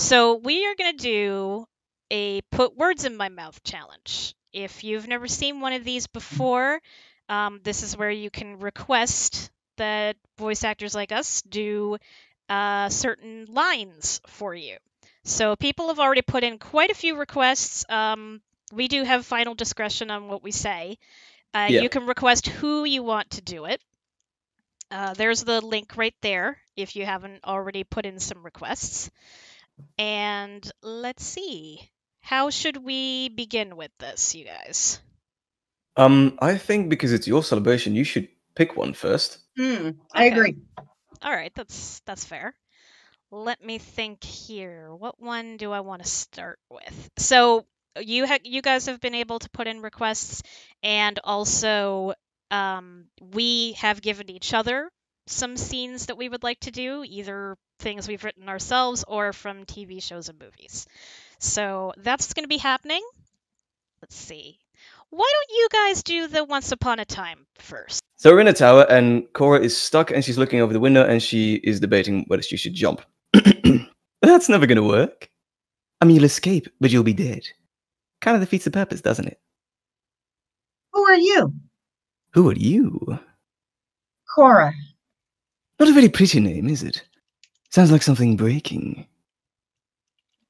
So we are going to do a put words in my mouth challenge. If you've never seen one of these before, this is where you can request that voice actors like us do certain lines for you. So people have already put in quite a few requests. We do have final discretion on what we say. Yeah. You can request who you want to do it. There's the link right there if you haven't already put in some requests. And let's see. How should we begin with this, you guys? I think because it's your celebration, you should pick one first. I agree. All right, that's fair. Let me think here. What one do I want to start with? So you guys have been able to put in requests, and also we have given each other some scenes that we would like to do, either things we've written ourselves or from TV shows and movies. So that's what's going to be happening. Let's see. Why don't you guys do the Once Upon a Time first? So we're in a tower, and Cora is stuck, and she's looking over the window, and she is debating whether she should jump. That's never going to work. I mean, you'll escape, but you'll be dead. Kind of defeats the purpose, doesn't it? Who are you? Who are you? Cora. Not a very pretty name, is it? Sounds like something breaking.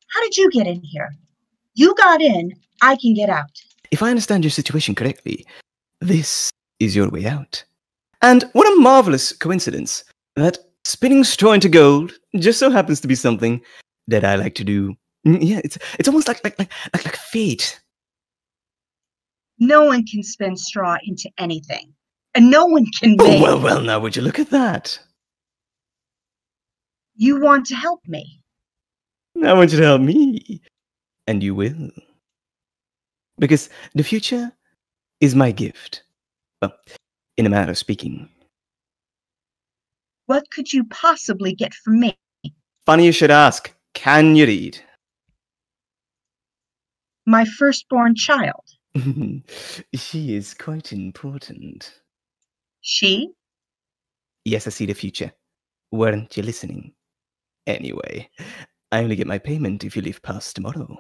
How did you get in here? You got in, I can get out. If I understand your situation correctly, this is your way out. And what a marvelous coincidence that spinning straw into gold just so happens to be something that I like to do. Yeah, it's almost like fate. No one can spin straw into anything. And no one can make... Oh, well, now would you look at that? You want to help me? I want you to help me. And you will. Because the future is my gift. Well, in a manner of speaking. What could you possibly get from me? Funny you should ask. Can you read? My firstborn child. She is quite important. She? Yes, I see the future. Weren't you listening? Anyway, I only get my payment if you leave past tomorrow.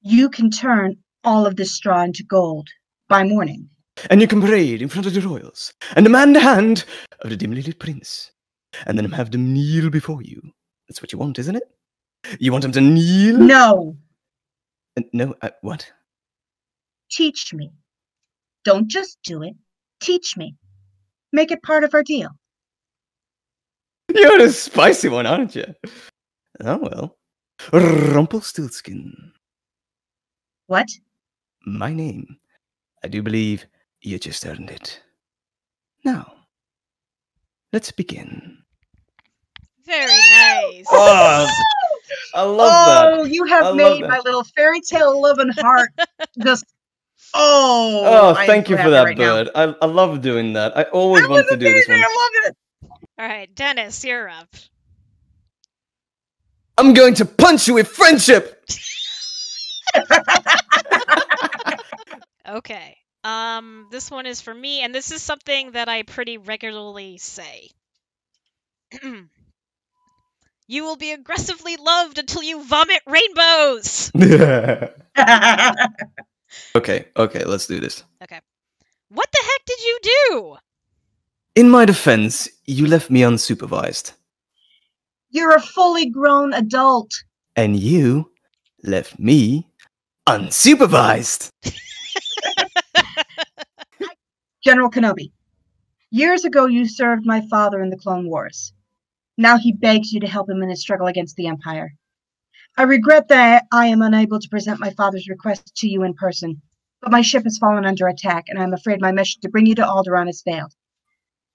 You can turn all of this straw into gold by morning. And you can parade in front of the royals and demand the hand of the dimly lit prince. And then have them kneel before you. That's what you want, isn't it? You want them to kneel? No. No, what? Teach me. Don't just do it. Teach me. Make it part of our deal. You're a spicy one, aren't you? Oh, well. Rumpelstiltskin. What? My name. I do believe you just earned it. Now, let's begin. Very nice. Oh, I love that. Oh, you have made my little fairy tale loving heart just... Oh, thank you for that, Bird. I love doing that. I always wanted to do this one. I love it. All right, Dennis, you're up. I'm going to punch you with friendship. Okay. This one is for me, and this is something that I pretty regularly say. You will be aggressively loved until you vomit rainbows. Okay, let's do this. Okay. What the heck did you do? In my defense, you left me unsupervised. You're a fully grown adult. And you left me unsupervised. General Kenobi, years ago you served my father in the Clone Wars. Now he begs you to help him in his struggle against the Empire. I regret that I am unable to present my father's request to you in person, but my ship has fallen under attack, and I'm afraid my mission to bring you to Alderaan has failed.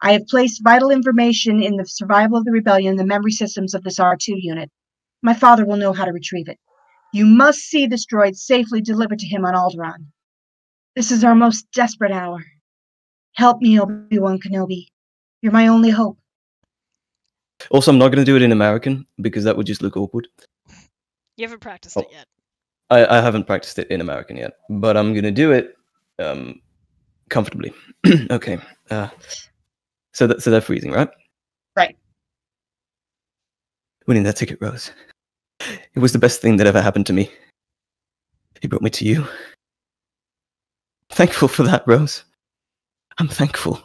I have placed vital information in the survival of the rebellion in the memory systems of this R2 unit. My father will know how to retrieve it. You must see this droid safely delivered to him on Alderaan. This is our most desperate hour. Help me, Obi-Wan Kenobi. You're my only hope. Also, I'm not going to do it in American, because that would just look awkward. You haven't practiced it yet. I haven't practiced it in American yet, but I'm going to do it comfortably. Okay. So they're freezing, right? Right. Winning that ticket, Rose. It was the best thing that ever happened to me. He brought me to you. Thankful for that, Rose. I'm thankful.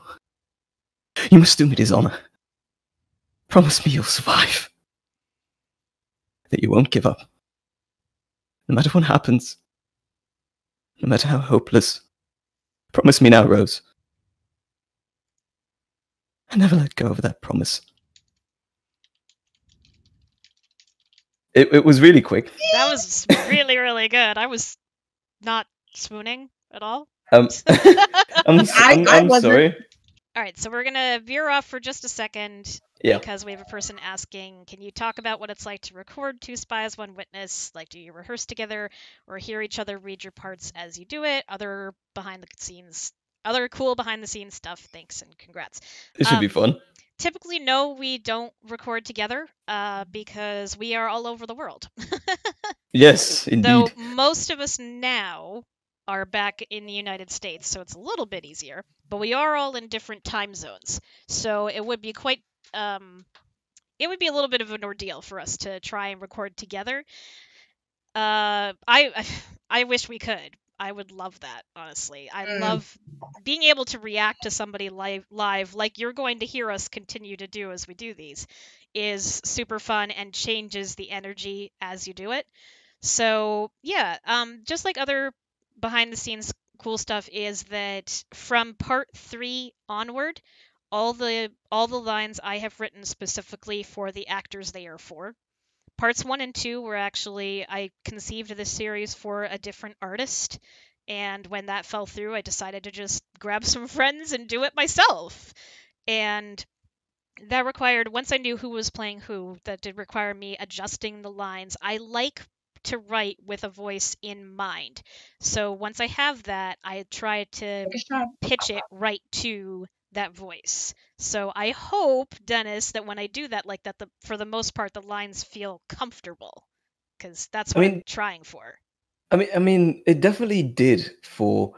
You must do me this honor. Promise me you'll survive. That you won't give up. No matter what happens. No matter how hopeless. Promise me now, Rose. I never let go of that promise. It was really quick. That was really, really good. I was not swooning at all. I'm I wasn't. sorry. All right, so we're going to veer off for just a second Yeah. because we have a person asking, can you talk about what it's like to record two spies, one witness? Like, do you rehearse together or hear each other read your parts as you do it? Other cool behind the scenes stuff. Thanks and congrats. It should be fun. Typically, no, we don't record together because we are all over the world. Yes, indeed. Though most of us now are back in the United States, so it's a little bit easier. But we are all in different time zones, so it would be quite it would be a little bit of an ordeal for us to try and record together. I wish we could. I would love that, honestly. I love being able to react to somebody live like you're going to hear us continue to do as we do these is super fun and changes the energy as you do it. So, yeah, just like other behind the scenes cool stuff is that from part 3 onward, all the lines I have written specifically for the actors they are for. Parts 1 and 2 were actually, I conceived this series for a different artist, and when that fell through, I decided to just grab some friends and do it myself. And that required, once I knew who was playing who, that did require me adjusting the lines. I like to write with a voice in mind. So once I have that, I try to pitch it right to that voice. So I hope, Dennis, that when I do that like that, for the most part, the lines feel comfortable, because that's what I'm trying for. I mean, it definitely did for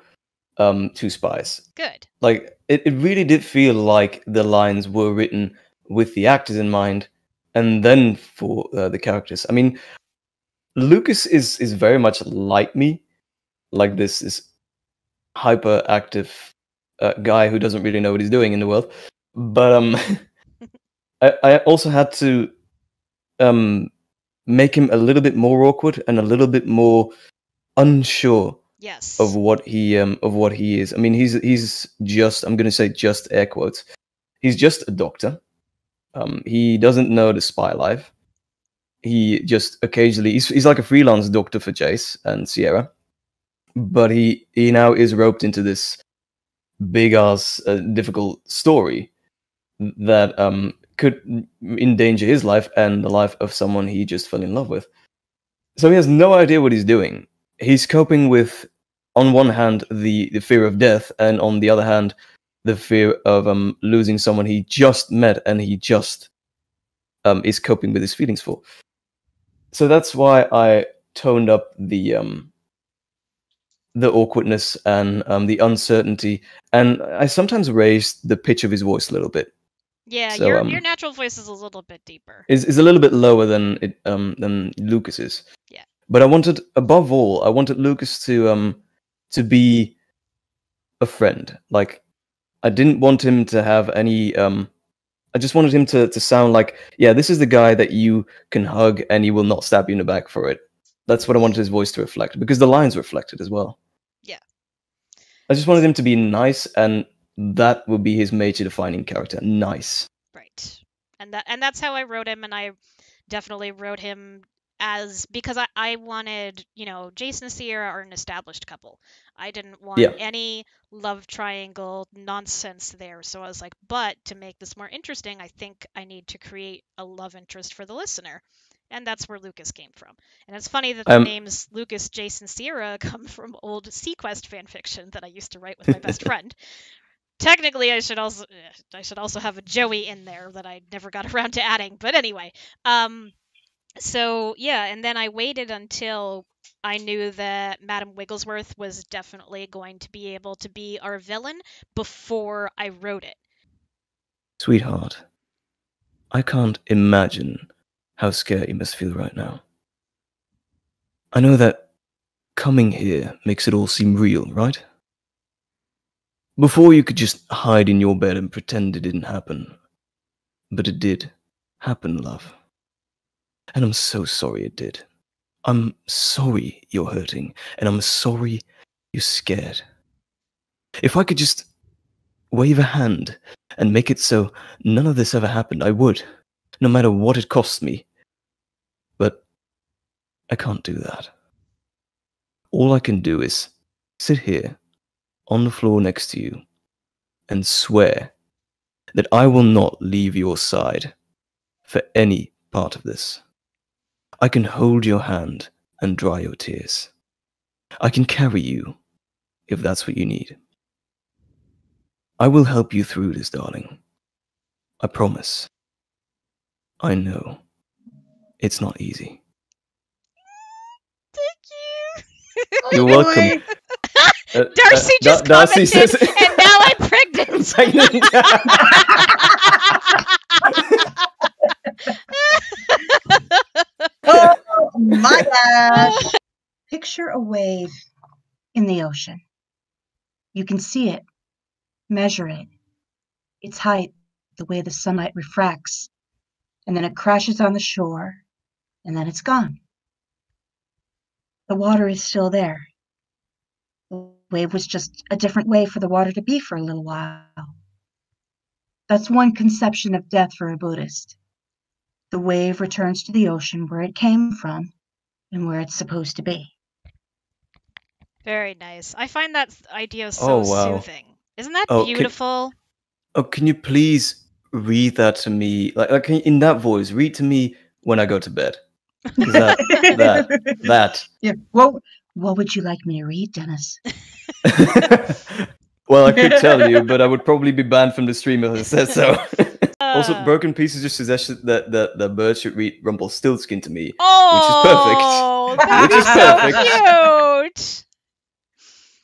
Two Spies. Good. Like, it really did feel like the lines were written with the actors in mind, and then for the characters. I mean, Lucas is very much like me, like this hyperactive guy who doesn't really know what he's doing in the world. But I also had to make him a little bit more awkward and a little bit more unsure Yes. of what he is. I mean, he's just, I'm gonna say just air quotes, he's just a doctor. He doesn't know the spy life. He just occasionally he's like a freelance doctor for Jace and Sierra, but he now is roped into this big ass difficult story that could endanger his life and the life of someone he just fell in love with. So he has no idea what he's doing. He's coping with, on one hand, the fear of death, and on the other hand, the fear of losing someone he just met and he just is coping with his feelings for. So that's why I toned up the awkwardness and the uncertainty, and I sometimes raised the pitch of his voice a little bit. Yeah, So, your natural voice is a little bit deeper. Is a little bit lower than Lucas's. Yeah. But above all, I wanted Lucas to be a friend. Like, I didn't want him to have any. I just wanted him to sound like, yeah, this is the guy that you can hug and he will not stab you in the back for it. That's what I wanted his voice to reflect, because the lines reflected as well. Yeah. I just wanted him to be nice, and that would be his major defining character. Nice. Right. And that's how I wrote him, and I definitely wrote him as, because I wanted, Jason and Sierra are an established couple. I didn't want any love triangle nonsense there. So I was like, but to make this more interesting, I think I need to create a love interest for the listener. And that's where Lucas came from. And it's funny that the names Lucas, Jason, Sierra come from old Sequest fanfiction that I used to write with my best friend. Technically, I should also have a Joey in there that I never got around to adding. But anyway, so yeah, and then I waited until I knew that Madam Wigglesworth was definitely going to be able to be our villain before I wrote it. Sweetheart, I can't imagine how scared you must feel right now. I know that coming here makes it all seem real, right? Before you could just hide in your bed and pretend it didn't happen. But it did happen, love. And I'm so sorry it did. I'm sorry you're hurting, and I'm sorry you're scared. If I could just wave a hand and make it so none of this ever happened, I would, no matter what it cost me. But I can't do that. All I can do is sit here on the floor next to you and swear that I will not leave your side for any part of this. I can hold your hand and dry your tears. I can carry you if that's what you need. I will help you through this, darling. I promise. I know. It's not easy. Thank You're Oh, welcome. Darcy just Darcy commented, says, and now I'm pregnant. pregnant. Oh, my gosh. Picture a wave in the ocean. You can see it, measure it, its height, the way the sunlight refracts, and then it crashes on the shore, and then it's gone. The water is still there. The wave was just a different way for the water to be for a little while. That's one conception of death for a Buddhist. The wave returns to the ocean where it came from and where it's supposed to be. Very nice. I find that idea so Oh, wow. soothing. Isn't that Oh, beautiful? can you please read that to me? Like in that voice, read to me when I go to bed. 'Cause that. Yeah. What would you like me to read, Dennis? Well, I could tell you, but I would probably be banned from the stream if it says so. Also, Uh, Broken Pieces just suggested that the bird should read Rumpelstiltskin to me, Oh, Which is that is so cute.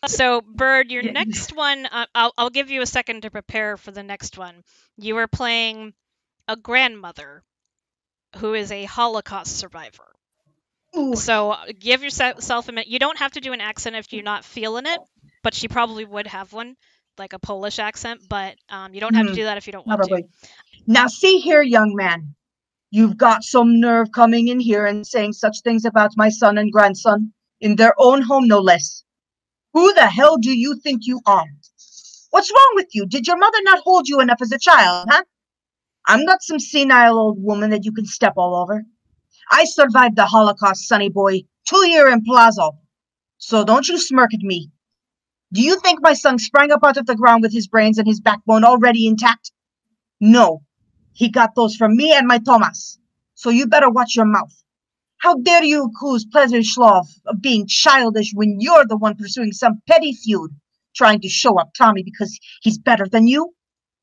So, Bird, your Yeah. next one, I'll give you a second to prepare for the next one. You are playing a grandmother who is a Holocaust survivor. Ooh. So, give yourself a minute. You don't have to do an accent if you're not feeling it, but she probably would have one, like a Polish accent, but you don't have to do that if you don't want to. Probably. Now, see here, young man. You've got some nerve coming in here and saying such things about my son and grandson, in their own home, no less. Who the hell do you think you are? What's wrong with you? Did your mother not hold you enough as a child, huh? I'm not some senile old woman that you can step all over. I survived the Holocaust, sonny boy, 2 years in Plazo. So don't you smirk at me. Do you think my son sprang up out of the ground with his brains and his backbone already intact? No. He got those from me and my Thomas. So you better watch your mouth. How dare you accuse Pleasure-Schlov of being childish when you're the one pursuing some petty feud, trying to show up Tommy because he's better than you?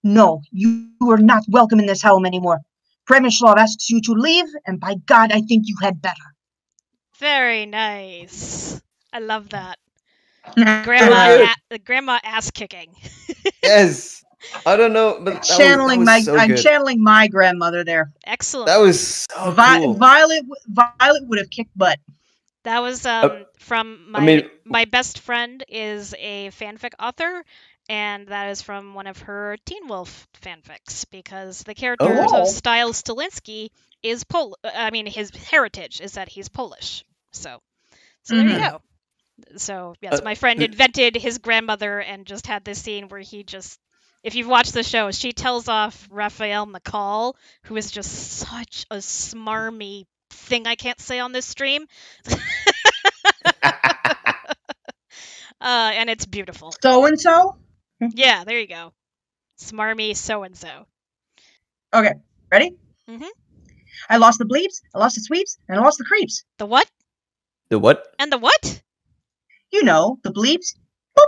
No, you are not welcome in this home anymore. Premierschlov asks you to leave, and by God, I think you had better. Very nice. I love that. good. Grandma ass kicking. Yes. I don't know, but that channeling was my so I'm good. channeling my grandmother there. Excellent. That was so cool. Violet would have kicked butt. That was from my best friend is a fanfic author, and that is from one of her Teen Wolf fanfics because the character Oh. of Style Stilinski is his heritage is that he's Polish. So there you go. So yes, my friend invented his grandmother and just had this scene where he just, if you've watched the show, she tells off Raphael McCall, who is just such a smarmy thing I can't say on this stream. And it's beautiful. So and so? Yeah, there you go. Smarmy so and so. Okay, ready? Mhm. I lost the bleeps, I lost the sweeps, and I lost the creeps. The what? The what? And the what? You know, the bleeps. Boop,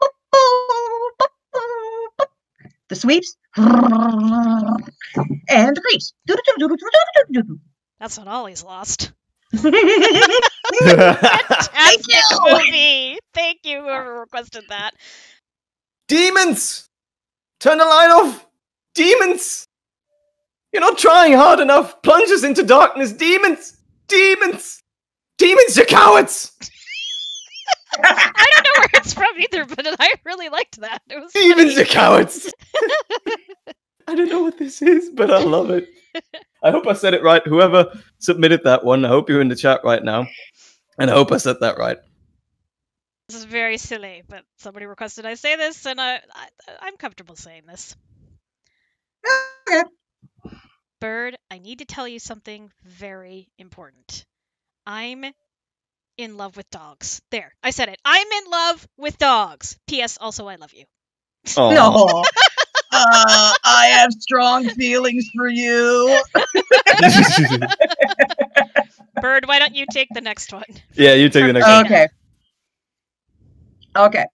boop, boop, boop, boop, boop. The sweeps. And the creeps. That's what Ollie's lost. Thank Fantastic you. movie. Thank you, whoever requested that. Demons! Turn the light off! Demons! You're not trying hard enough! Plunge us into darkness! Demons! Demons! Demons, you cowards! I don't know where it's from either, but I really liked that. It was Demons, you funny. cowards! I don't know what this is, but I love it. I hope I said it right. Whoever submitted that one, I hope you're in the chat right now. And I hope I said that right. This is very silly, but somebody requested I say this, and I'm comfortable saying this. Okay. Bird, I need to tell you something very important. I'm in love with dogs. There, I said it. I'm in love with dogs. P.S. Also, I love you. Aw. No. I have strong feelings for you. Bird, why don't you take the next one? Yeah, you take the From next one. Dana. Okay. Okay.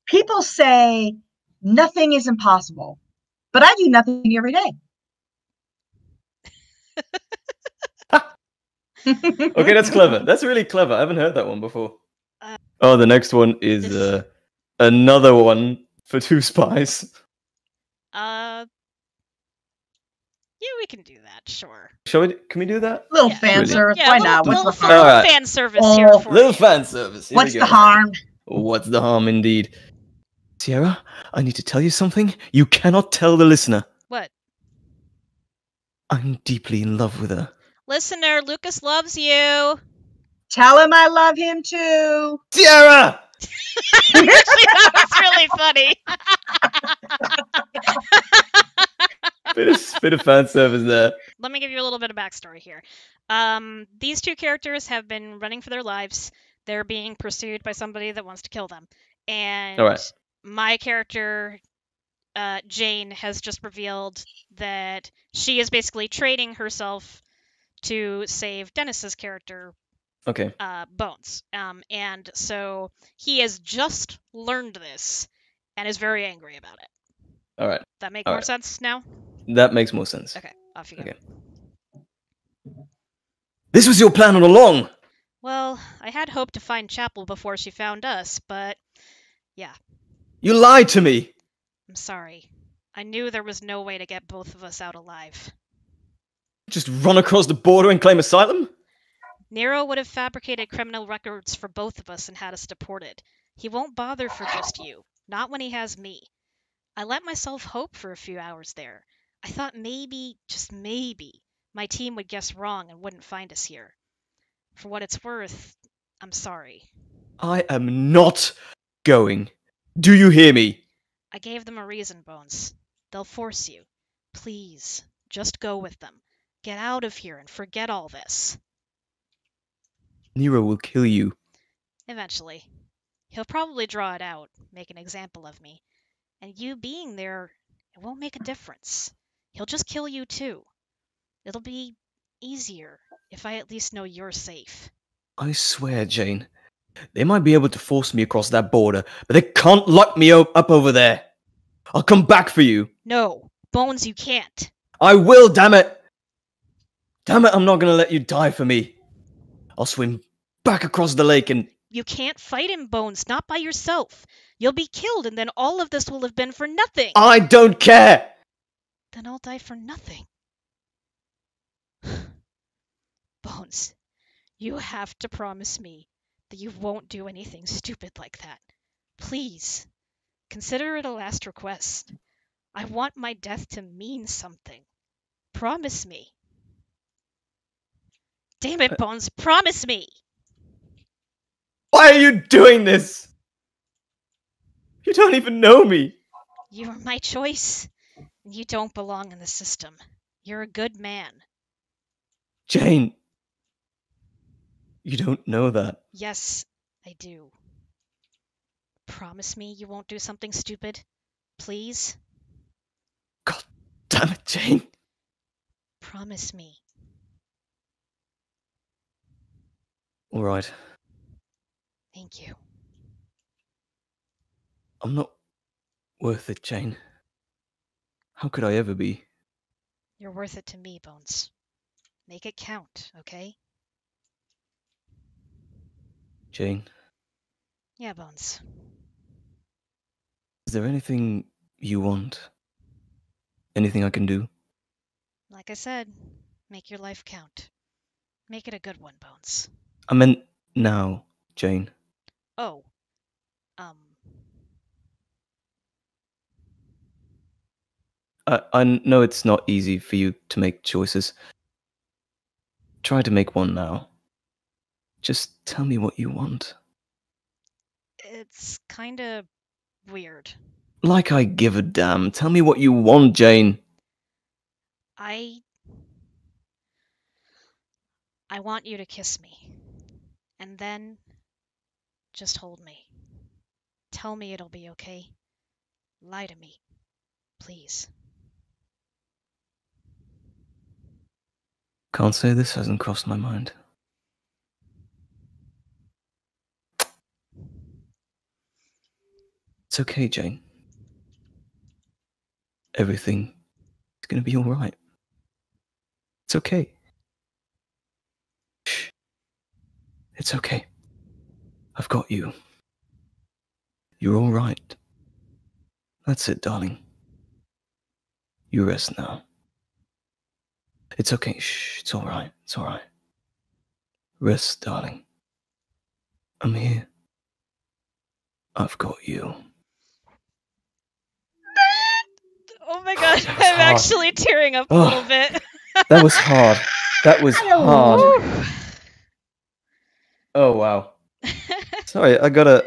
People say nothing is impossible, but I do nothing every day. Okay, that's clever. That's really clever. I haven't heard that one before. Uh, Oh, the next one is this- another one for two spies. Yeah, we can do that, sure. Can we do that? Little Yeah. fan Brilliant. service. Yeah, Why little, not? What's little, the fan, harm? Alright. fan service here Oh, for Little you. fan service. Here What's we the go. harm? What's the harm, indeed? Sierra, I need to tell you something you cannot tell the listener. What? I'm deeply in love with her. Listener, Lucas loves you. Tell him I love him too. Sierra! Actually, that was really funny. Bit of fan service there. Let me give you a little bit of backstory here. These two characters have been running for their lives. They're being pursued by somebody that wants to kill them. And Alright. my character, Jane, has just revealed that she is basically trading herself to save Dennis's character, Okay. Bones. And so he has just learned this and is very angry about it. Alright. That make All more right. sense now? That makes more sense. Okay, off you go. Okay. This was your plan all along! Well, I had hoped to find Chapel before she found us, but yeah, You lied to me! I'm sorry. I knew there was no way to get both of us out alive. Just run across the border and claim asylum? Nero would have fabricated criminal records for both of us and had us deported. He won't bother for just you, not when he has me. I let myself hope for a few hours there. I thought maybe, just maybe, my team would guess wrong and wouldn't find us here. For what it's worth, I'm sorry. I am not going. Do you hear me? I gave them a reason, Bones. They'll force you. Please, just go with them. Get out of here and forget all this. Nero will kill you. Eventually. He'll probably draw it out, make an example of me. And you being there, it won't make a difference. He'll just kill you too. It'll be easier if I at least know you're safe. I swear, Jane. They might be able to force me across that border, but they can't lock me up over there. I'll come back for you. No, Bones, you can't. I will, damn it! Damn it, I'm not gonna let you die for me. I'll swim back across the lake and... You can't fight him, Bones, not by yourself. You'll be killed, and then all of this will have been for nothing. I don't care! Then I'll die for nothing. Bones, you have to promise me that you won't do anything stupid like that. Please, consider it a last request. I want my death to mean something. Promise me. Damn it, Bones, promise me! Why are you doing this? You don't even know me. You are my choice, and you don't belong in the system. You're a good man. Jane. You don't know that. Yes, I do. Promise me you won't do something stupid? Please? God damn it, Jane. Promise me. All right. Thank you. I'm not worth it, Jane. How could I ever be? You're worth it to me, Bones. Make it count, okay? Jane, Yeah, Bones. is there anything you want? Anything I can do? Like I said, make your life count. Make it a good one, Bones. I meant now, Jane. Oh. Um. I know it's not easy for you to make choices. Try to make one now. Just tell me what you want. It's kind of weird. Like I give a damn. Tell me what you want, Jane. I want you to kiss me. And then just hold me. Tell me it'll be okay. Lie to me. Please. Can't say this hasn't crossed my mind. It's okay, Jane. Everything is gonna be alright. It's okay. Shh. It's okay. I've got you. You're alright. That's it, darling. You rest now. It's okay. Shh. It's alright. It's alright. Rest, darling. I'm here. I've got you. Oh my god, That was I'm hard. actually tearing up a Oh. little bit. That was hard. That was hard. Whew. Oh wow. Sorry, I got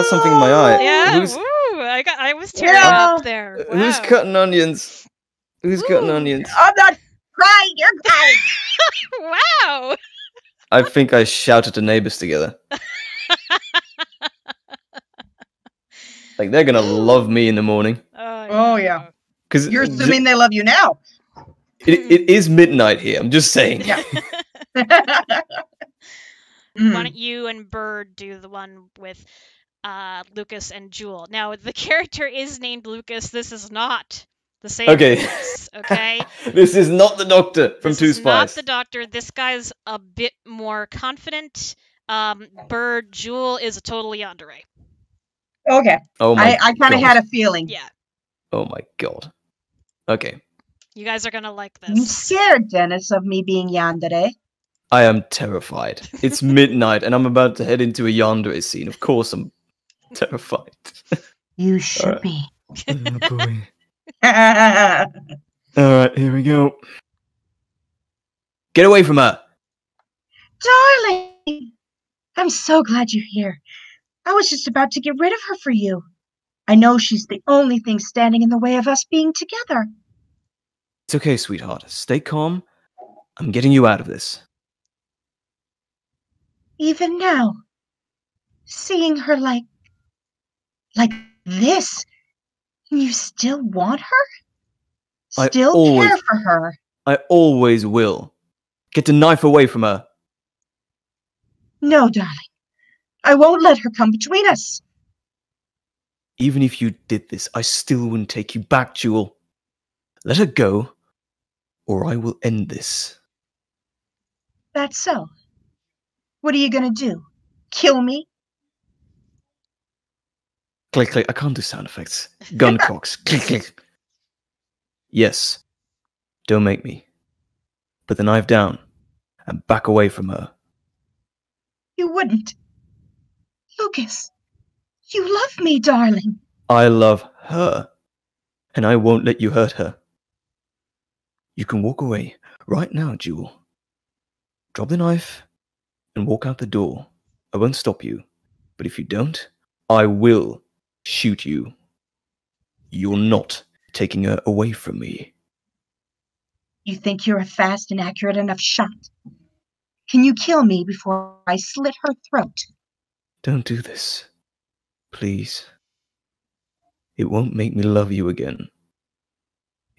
something in my eye. Yeah, Who's woo! I was tearing Yeah. up there. Wow. who's cutting onions? Who's cutting Ooh. onions? I'm not crying. You're crying. Wow. I think I shouted to neighbors together. Like they're gonna love me in the morning. Oh, yeah. Because You're assuming they love you now. it is midnight here. I'm just saying. Yeah. Why don't you and Bird do the one with Lucas and Jewel? Now the character is named Lucas. This is not the same Okay. Lucas. Okay. This is not the doctor from This Two is not Spies. the doctor. This guy's a bit more confident. Bird, Jewel is a total yandere. Okay. Oh my I kind of God. had a feeling. Yeah. Oh my God. Okay. You guys are gonna like You this. scared Dennis of me being yandere. I am terrified. It's midnight and I'm about to head into a yandere scene. Of course I'm terrified. You should Alright. be. Oh boy. Alright, here we go. Get away from her! Darling! I'm so glad you're here. I was just about to get rid of her for you. I know she's the only thing standing in the way of us being together. It's okay, sweetheart. Stay calm. I'm getting you out of this. Even now, seeing her like this, you still want her? I Still always- care for her? I always will. Get the knife away from her. No, darling. I won't let her come between us. Even if you did this, I still wouldn't take you back, Jewel. Let her go, or I will end this. That's so. What are you gonna do? Kill me? Click, click. I can't do sound effects. Gun cocks. Click, click. Yes. Don't make me. Put the knife down and back away from her. You wouldn't. Lucas, you love me, darling. I love her, and I won't let you hurt her. You can walk away right now, Jewel. Drop the knife and walk out the door. I won't stop you, but if you don't, I will shoot you. You're not taking her away from me. You think you're a fast and accurate enough shot? Can you kill me before I slit her throat? Don't do this. Please. It won't make me love you again.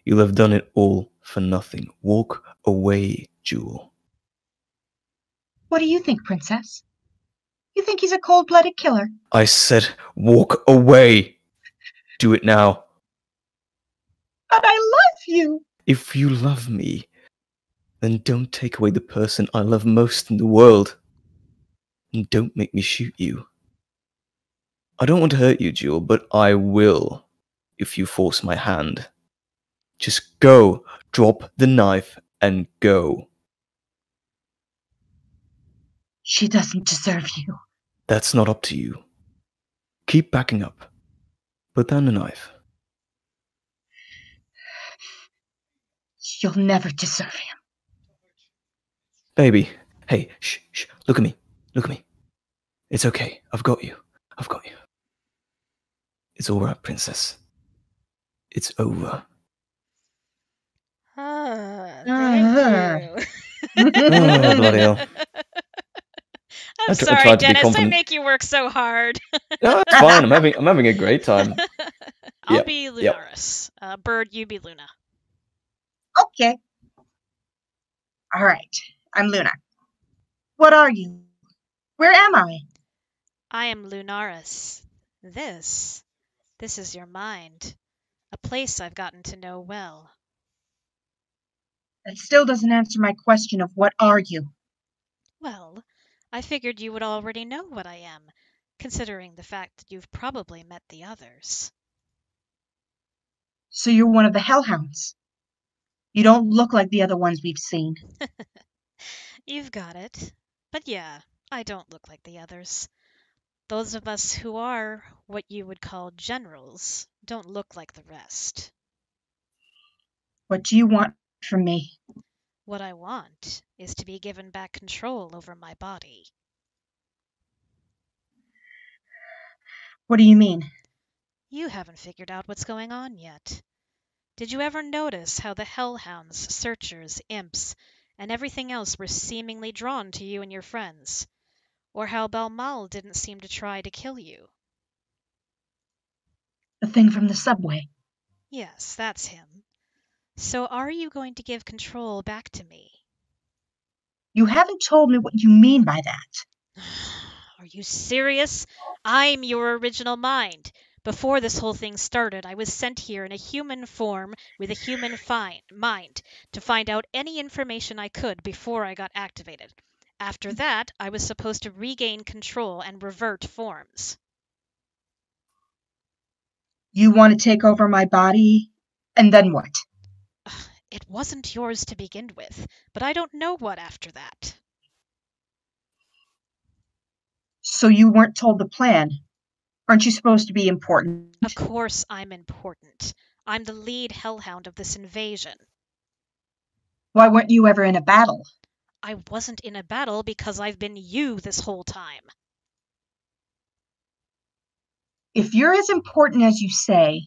You'll have done it all for nothing. Walk away, Jewel. What do you think, Princess? You think he's a cold-blooded killer? I said walk away. Do it now. But I love you. If you love me, then don't take away the person I love most in the world. And don't make me shoot you. I don't want to hurt you, Jewel, but I will if you force my hand. Just go, drop the knife, and go. She doesn't deserve you. That's not up to you. Keep backing up. Put down the knife. You'll never deserve him. Baby, hey, shh, shh, look at me. Look at me. It's okay. I've got you. I've got you. It's all right, princess. It's over. Thank you. Oh, bloody hell. I'm I sorry, tried to be Dennis. I confident. make you work so hard. No, it's fine. I'm having a great time. I'll Yep, be yep. Lunaris. Bird, you be Luna. Okay. All right. I'm Luna. What are you? Where am I? I am Lunaris. This is your mind. A place I've gotten to know well. That still doesn't answer my question of what are you? Well, I figured you would already know what I am, considering the fact that you've probably met the others. So you're one of the hellhounds. You don't look like the other ones we've seen. You've got it. But yeah, I don't look like the others. Those of us who are what you would call generals don't look like the rest. What do you want from me? What I want is to be given back control over my body. What do you mean? You haven't figured out what's going on yet. Did you ever notice how the hellhounds, searchers, imps, and everything else were seemingly drawn to you and your friends? Or how Balmal didn't seem to try to kill you? The thing from the subway. Yes, that's him. So are you going to give control back to me? You haven't told me what you mean by that. Are you serious? I'm your original mind. Before this whole thing started, I was sent here in a human form with a human mind to find out any information I could before I got activated. After that, I was supposed to regain control and revert forms. You want to take over my body, and then what? It wasn't yours to begin with, but I don't know what after that. So you weren't told the plan. Aren't you supposed to be important? Of course I'm important. I'm the lead hellhound of this invasion. Why weren't you ever in a battle? I wasn't in a battle because I've been you this whole time. If you're as important as you say,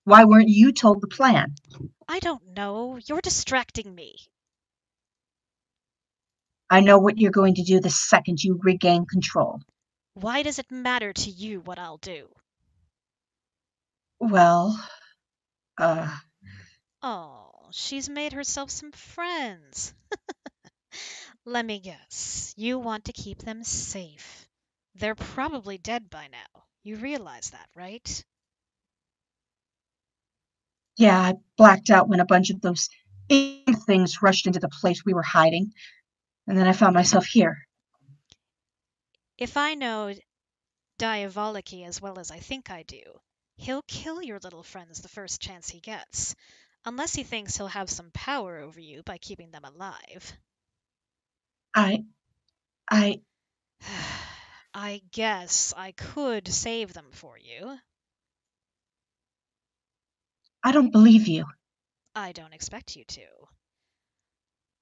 why weren't you told the plan? I don't know. You're distracting me. I know what you're going to do the second you regain control. Why does it matter to you what I'll do? Well, Oh, she's made herself some friends. Let me guess. You want to keep them safe. They're probably dead by now. You realize that, right? yeah, I blacked out when a bunch of those things rushed into the place we were hiding, and then I found myself here. If I know Diavoliki as well as I think I do, he'll kill your little friends the first chance he gets, unless he thinks he'll have some power over you by keeping them alive. I I guess I could save them for you. don't believe you. I don't expect you to.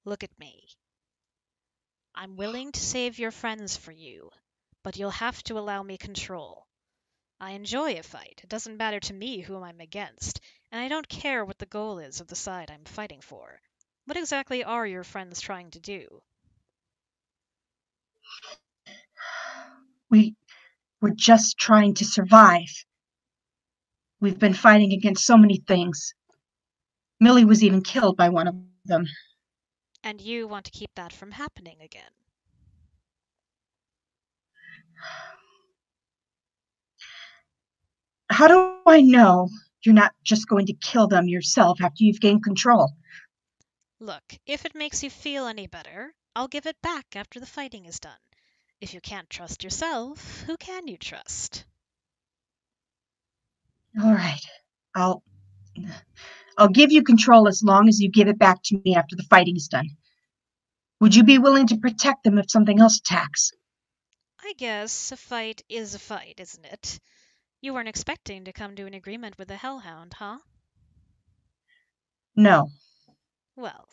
Look at me. I'm willing to save your friends for you, but you'll have to allow me control. I enjoy a fight. It doesn't matter to me whom I'm against, and I don't care what the goal is of the side I'm fighting for. What exactly are your friends trying to do? We're just trying to survive. We've been fighting against so many things. Millie was even killed by one of them. And you want to keep that from happening again. How do I know you're not just going to kill them yourself after you've gained control? Look, if it makes you feel any better, I'll give it back after the fighting is done. If you can't trust yourself, who can you trust? All right. I'll give you control as long as you give it back to me after the fighting is done. Would you be willing to protect them if something else attacks? I guess a fight is a fight, isn't it? You weren't expecting to come to an agreement with the Hellhound, huh? No. Well,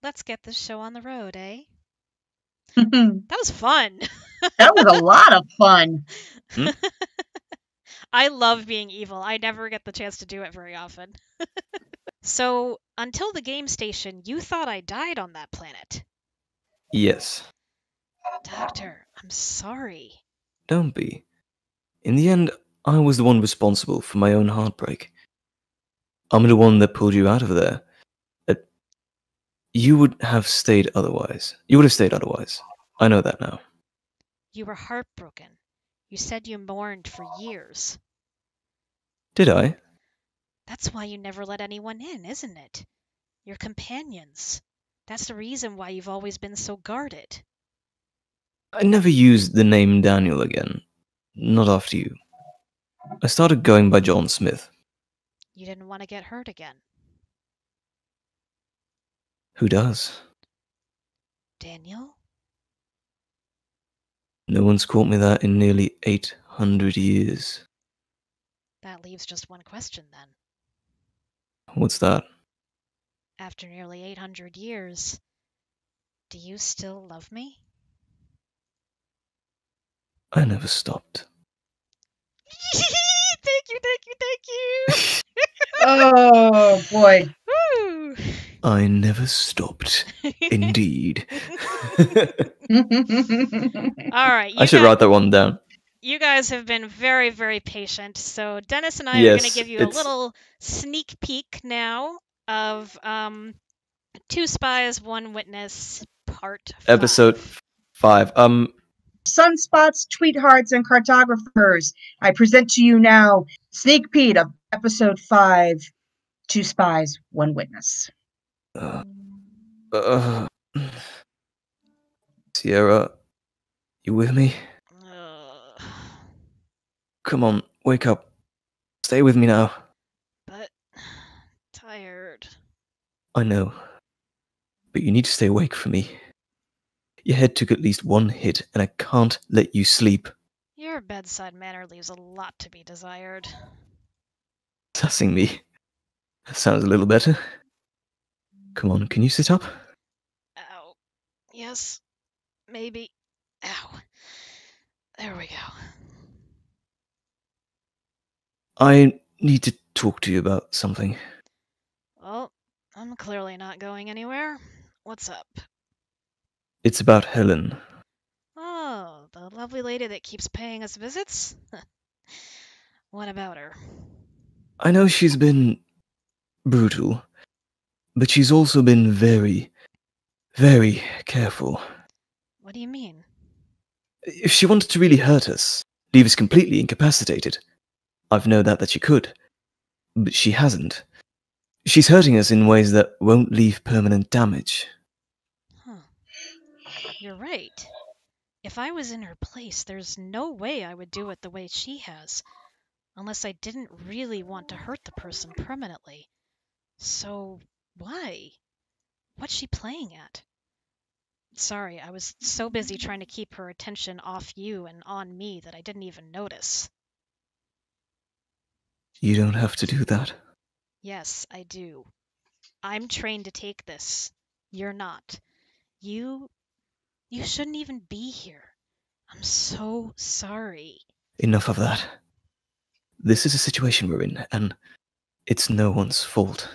let's get this show on the road, eh? That That was fun! was a lot of fun. Hmm? I love being evil. I never get the chance to do it very often. So, until the game station, you thought I died on that planet. Yes. Doctor, I'm sorry. Don't be. In the end, I was the one responsible for my own heartbreak. I'm the one that pulled you out of there. You would have stayed otherwise. You would have stayed otherwise. I know that now. You were heartbroken. You said you mourned for years. Did I? That's why you never let anyone in, isn't it? Your companions. That's the reason why you've always been so guarded. I never used the name Daniel again. Not after you. I started going by John Smith. You didn't want to get hurt again. Who does? Daniel? No one's caught me that in nearly 800 years. That leaves just one question then. What's that? After nearly 800 years, do you still love me? I never stopped. Thank you, thank you, thank Oh boy. you! Woo! I never stopped. Indeed. Alright, I should write that one down. you guys have been very, very patient. So Dennis and I are Yes, going to give you a it's- little sneak peek now of Two Spies, One Witness, Part 5. Episode 5. Sunspots, tweethearts, and cartographers. I present to you now sneak peek of episode 5, Two Spies, One Witness. Sierra, you with me? Ugh. Come on, wake up. Stay with me now. But tired. I know. But you need to stay awake for me. Your head took at least one hit, and I can't let you sleep. Your bedside manner leaves a lot to be desired. Sassing me. That sounds a little better. Come on, can you sit up? Ow. Yes. Maybe. Ow. There we go. I need to talk to you about something. Well, I'm clearly not going anywhere. What's up? It's about Helen. Oh, the lovely lady that keeps paying us visits? What about her? I know she's been brutal, but she's also been very, very careful. What do you mean? If she wanted to really hurt us, leave us completely incapacitated, I've no doubt that she could. But she hasn't. She's hurting us in ways that won't leave permanent damage. Huh. You're right. If I was in her place, there's no way I would do it the way she has, unless I didn't really want to hurt the person permanently. So, why? What's she playing at? Sorry, I was so busy trying to keep her attention off you and on me that I didn't even notice. You don't have to do that. Yes, I do. I'm trained to take this. You're not. You shouldn't even be here. I'm so sorry. Enough of that. This is a situation we're in, and it's no one's fault.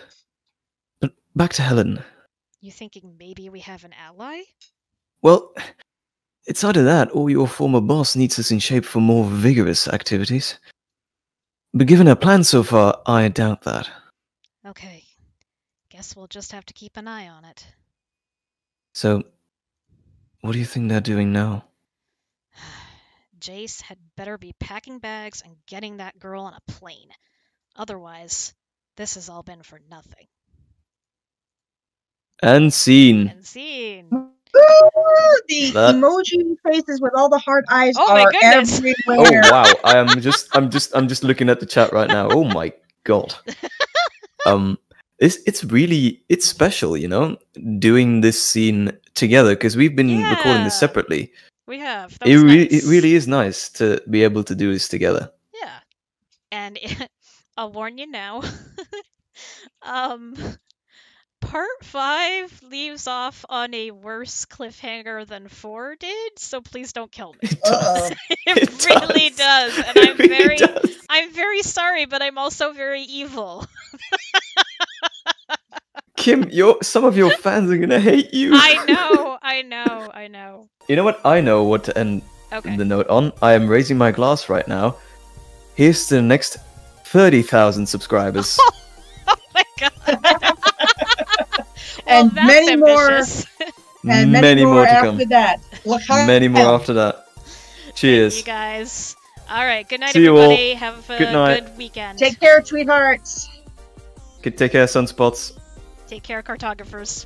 But back to Helen. You thinking maybe we have an ally? Well, it's either that or your former boss needs us in shape for more vigorous activities. But given her plan so far, I doubt that. Okay. Guess we'll just have to keep an eye on it. So, what do you think they're doing now? Jace had better be packing bags and getting that girl on a plane. Otherwise, this has all been for nothing. And scene. And scene. Woo! The That- emoji faces with all the heart eyes Oh my are goodness. Oh everywhere. wow! I'm just looking at the chat right now. Oh my god. It's special, you know, doing this scene together because we've been recording this Yeah. separately. We have. That was It nice. really is nice to be able to do this together. Yeah. And I'll warn you now. um, Part 5 leaves off on a worse cliffhanger than 4 did, so please don't kill me. It does. It really does, and It really does. I'm very sorry, but I'm also very evil. Kim, some of your fans are gonna hate you. I know. You know what? I know what to end Okay. the note on. I am raising my glass right now. Here's to the next 30,000 subscribers. Oh my god. And that's many more. ambitious. And many more after that. Many more after that. Thank Cheers. you guys. Alright, good night, See you all. everybody. Have a Good night. good weekend. Take care, sweethearts. Take care, sunspots. Take care, cartographers.